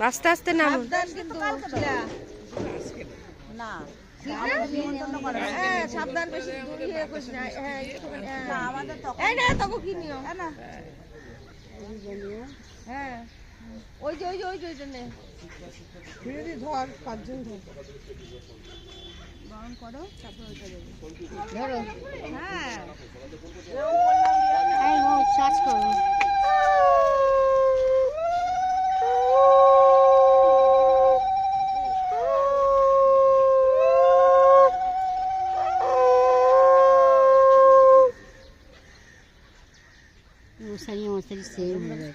আস্তে আস্তে নাম সাবধান, বেশি হ্যাঁ ওই যে ওই যে ওই যে ওই জন্য ধর 5 জন ধর গরম করো, তারপর ওইটা দেবে ধরো। হ্যাঁ সার্চ করো। मौसरी मौसरी सेम हो गए।